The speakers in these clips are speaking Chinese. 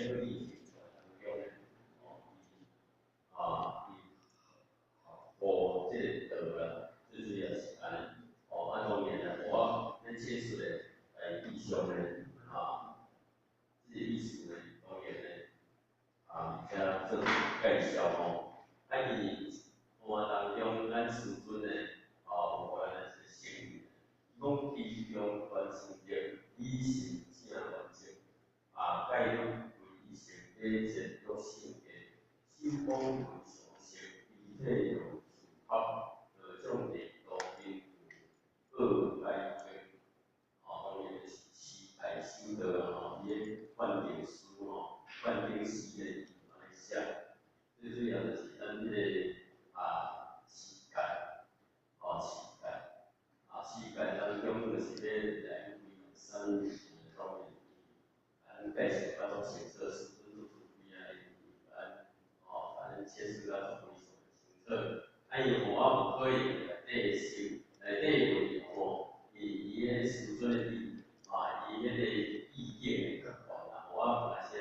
社会议题当中咧，我这个啦，就是也是安当然啦，咱切实的意向咧，这个意思呢，当然咧，加做介绍伊活当中咱自尊的有咱是性命，讲其中关心着理性正完整，介入为理性理解约性的手工为常识，具体用符合各种程度因各概念，当然是期待修得伊个判定书判定时的来写，最主要就是咱这个世界世界当中就是要来为生方面，介绍较多形色是不是不一样的反正切实较多为形色，伊我可以内底内底伊个时阵的伊迄个意见的角度啦，我那些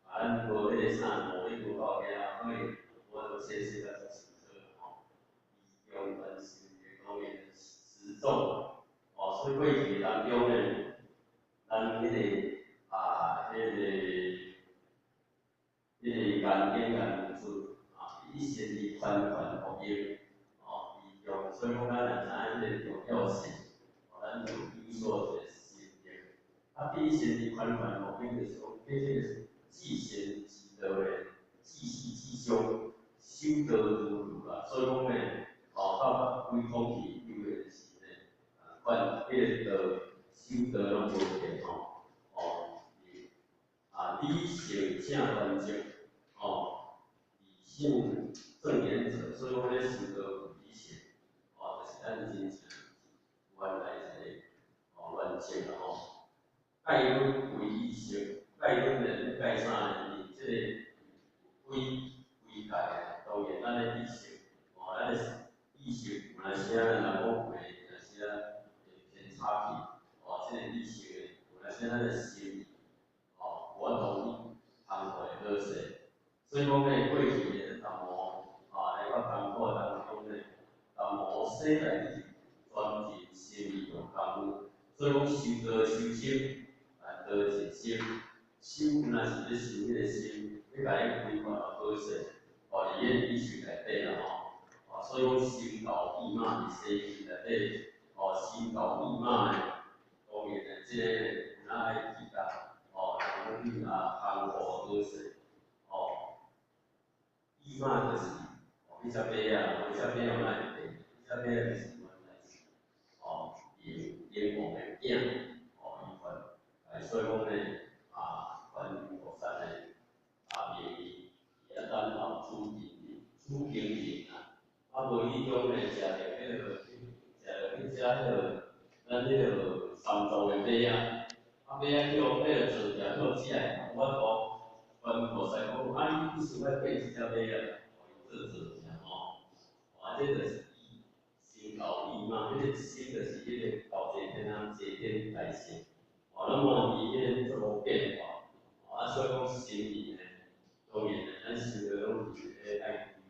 咱无迄个啥，无迄无够遐，所以我就切实较做形色以用关心这方面的实重所以过去当中呢，咱迄个研究出一些的反应利用，所以讲咱若知影迄个重要性，咱就有所一个心得。第一些的反应就是讲，这个既贤即德的，既喜即凶，修德如儒啦。所以讲呢，到规空气有的是呢，迄个修德拢无变理性正完整理性正言者，所以讲咧修德理性就是咱真正原来一个完整概论为意识，概论呢介啥呢？即个规概当然咱的意识，咱的意识有哪些咱人讲话，有哪些偏差去，即个意识有哪些咱的心理，我同意通过好势，所以讲呢，过去的淡薄来到功课当中呢，淡薄说来就是专精心理有功夫，所以讲修道修心。道是心，修若是咧修迄个心，要甲伊规划好势，伫伊个意识内底啦所以讲心道密码伫西经内底，心道密码的方面呢，即个咱爱记得咱去行护好势密码就是你只买你只买有哪会变？你只买就是原来是英王的囝所以讲呢，观音菩萨呢，伊咱后主经营无伊种呢，食着迄个，咱迄个三座的马马叫做食叫食的，我讲观音菩萨讲，你不想要变一只马做这就是心道义嘛，迄个心就是迄个道济天济天大圣。那么伊迄个做变化，所以讲心理呢，当然呢，咱修的拢是爱规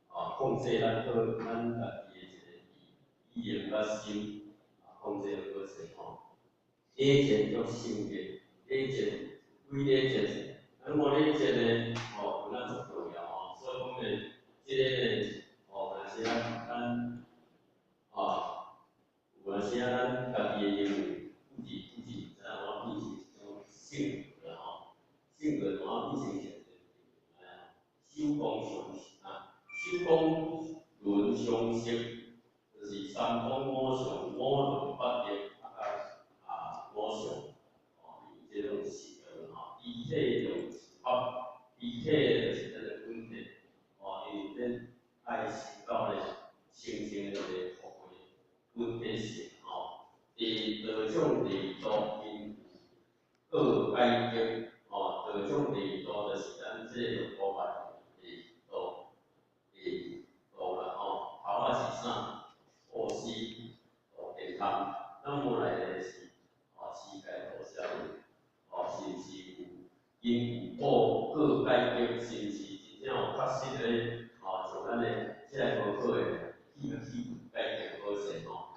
划，控制咱家己的一个意念甲心，控制好势礼节叫性格，礼节归礼节，那么礼节呢，有咱足重要所以讲呢，即个呢，若是咱有哪些咱家己的认为，不是知影我变成一种性格啦性格怎变成现手工手工论相识，就是三方五常五伦八德五常有这种习惯依体用合，依体就是咱的本体因为咱爱思考咧，形成一个互惠本体性第种制度因各改革第种制度就是咱这个古代制度啦头仔是啥？布施健康，那么来的是世界大社会是毋是有因有各改革，甚至真正有确实咧，像咱的即个高考的体改革好势吼，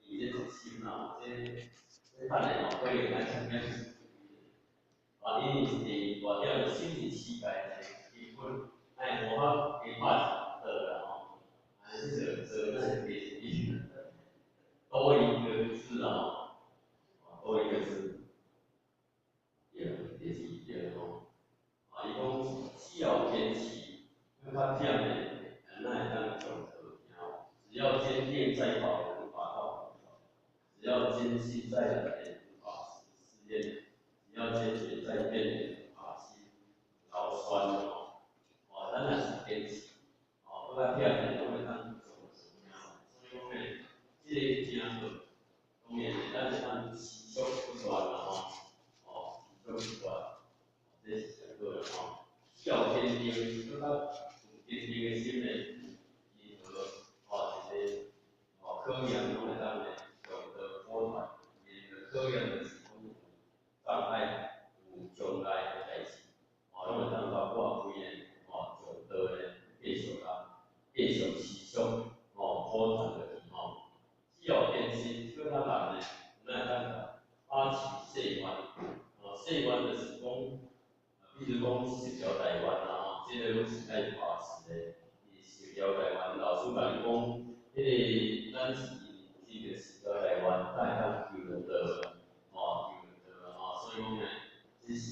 伊这决心啦，这看来可以来参加。因为是第二大点新型世界的基本，无法给拍的啦吼，这是第一，多一个字啊，多一个字，也是一个吼，伊讲只要坚持，更较忝的，咱会当上课，只要坚定再好，能达到，只要坚信再难也无法实验，只要坚决再变也无法心。老酸的咱若是坚持，搁较忝的，拢会当做所以讲咧，即个正好，当然咱会当持续不断啦持续不断，这是上好啦只要坚定，搁较有坚定的心咧，任何一个考验拢会当咧上得果断，任何考验的是讲有障碍、有障碍的代志。拢会当到过开的，上道的继续持续普传落去只要坚持，叫咱人呢，咱会当把持世愿，世愿就是讲，比如讲十条台湾啦这个拢是爱把持的。十条台湾，老师甲你讲，咱是这个十条台湾，咱会当求得所以讲呢，这是